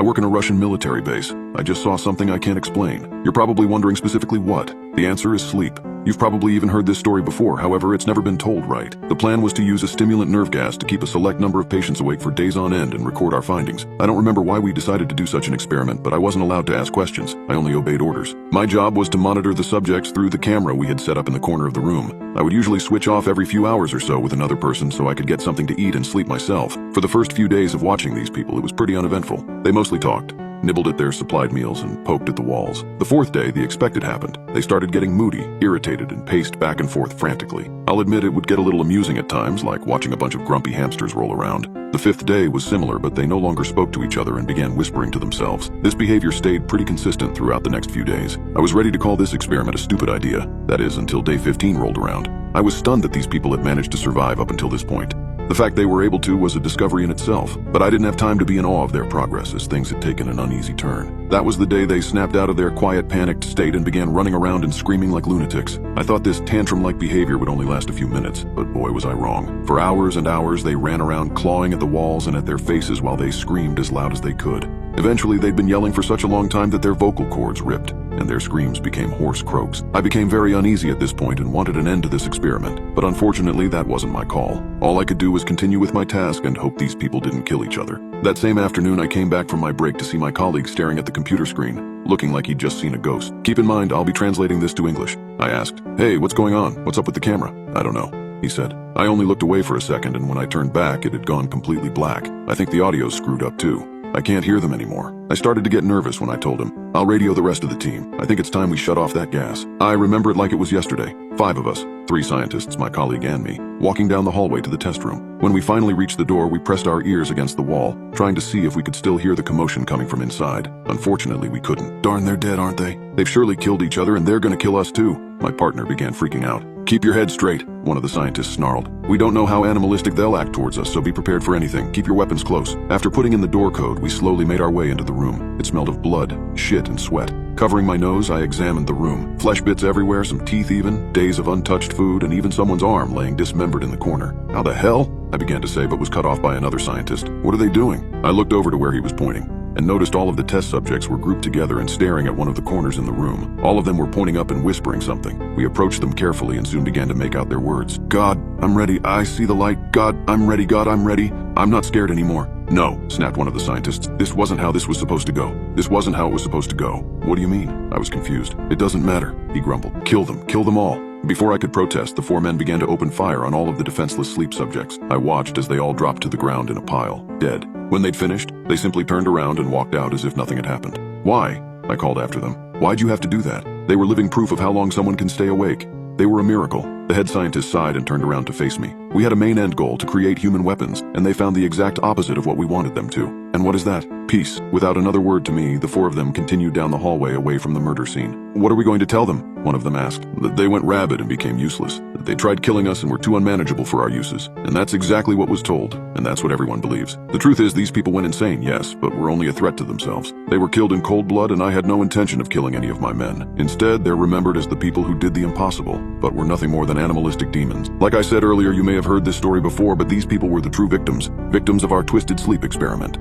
I work in a Russian military base. I just saw something I can't explain. You're probably wondering specifically what. The answer is sleep. You've probably even heard this story before, however, it's never been told right. The plan was to use a stimulant nerve gas to keep a select number of patients awake for days on end and record our findings. I don't remember why we decided to do such an experiment, but I wasn't allowed to ask questions. I only obeyed orders. My job was to monitor the subjects through the camera we had set up in the corner of the room. I would usually switch off every few hours or so with another person so I could get something to eat and sleep myself. For the first few days of watching these people, it was pretty uneventful. They mostly talked, nibbled at their supplied meals, and poked at the walls. The fourth day, the expected happened. They started getting moody, irritated, and paced back and forth frantically. I'll admit it would get a little amusing at times, like watching a bunch of grumpy hamsters roll around. The fifth day was similar, but they no longer spoke to each other and began whispering to themselves. This behavior stayed pretty consistent throughout the next few days. I was ready to call this experiment a stupid idea. That is, until day 15 rolled around. I was stunned that these people had managed to survive up until this point. The fact they were able to was a discovery in itself, but I didn't have time to be in awe of their progress as things had taken an uneasy turn. That was the day they snapped out of their quiet, panicked state and began running around and screaming like lunatics. I thought this tantrum-like behavior would only last a few minutes, but boy was I wrong. For hours and hours they ran around clawing at the walls and at their faces while they screamed as loud as they could. Eventually they'd been yelling for such a long time that their vocal cords ripped, and their screams became hoarse croaks. I became very uneasy at this point and wanted an end to this experiment, but unfortunately that wasn't my call. All I could do was continue with my task and hope these people didn't kill each other. That same afternoon I came back from my break to see my colleague staring at the computer screen, looking like he'd just seen a ghost. Keep in mind, I'll be translating this to English. I asked, "Hey, what's going on? What's up with the camera?" "I don't know," he said. I only looked away for a second, and when I turned back, it had gone completely black. I think the audio's screwed up too. I can't hear them anymore. I started to get nervous when I told him, "I'll radio the rest of the team. I think it's time we shut off that gas." I remember it like it was yesterday. 5 of us, 3 scientists, my colleague and me, walking down the hallway to the test room. When we finally reached the door, we pressed our ears against the wall, trying to see if we could still hear the commotion coming from inside. Unfortunately, we couldn't. "Darn, they're dead, aren't they? They've surely killed each other and they're gonna kill us too." My partner began freaking out. "Keep your head straight," one of the scientists snarled. "We don't know how animalistic they'll act towards us, so be prepared for anything. Keep your weapons close." After putting in the door code, we slowly made our way into the room. It smelled of blood, shit, and sweat. Covering my nose, I examined the room. Flesh bits everywhere, some teeth even, days of untouched food, and even someone's arm laying dismembered in the corner. "How the hell?" I began to say, but was cut off by another scientist. "What are they doing?" I looked over to where he was pointing, and noticed all of the test subjects were grouped together and staring at one of the corners in the room. All of them were pointing up and whispering something. We approached them carefully and soon began to make out their words. "God, I'm ready. I see the light. God, I'm ready. God, I'm ready. I'm not scared anymore." "No," snapped one of the scientists. "This wasn't how this was supposed to go. This wasn't how it was supposed to go." "What do you mean?" I was confused. "It doesn't matter," he grumbled. Kill them all." Before I could protest, the 4 men began to open fire on all of the defenseless sleep subjects. I watched as they all dropped to the ground in a pile, dead. When they'd finished, they simply turned around and walked out as if nothing had happened. "Why?" I called after them. "Why'd you have to do that?" They were living proof of how long someone can stay awake. They were a miracle. The head scientist sighed and turned around to face me. "We had a main end goal to create human weapons, and they found the exact opposite of what we wanted them to." "And what is that?" "Peace." Without another word to me, the 4 of them continued down the hallway away from the murder scene. "What are we going to tell them?" one of them asked. "That they went rabid and became useless. That they tried killing us and were too unmanageable for our uses. And that's exactly what was told, and that's what everyone believes. The truth is, these people went insane, yes, but were only a threat to themselves. They were killed in cold blood, and I had no intention of killing any of my men. Instead, they're remembered as the people who did the impossible, but were nothing more than animalistic demons. Like I said earlier, you may have heard this story before, but these people were the true victims of our twisted sleep experiment."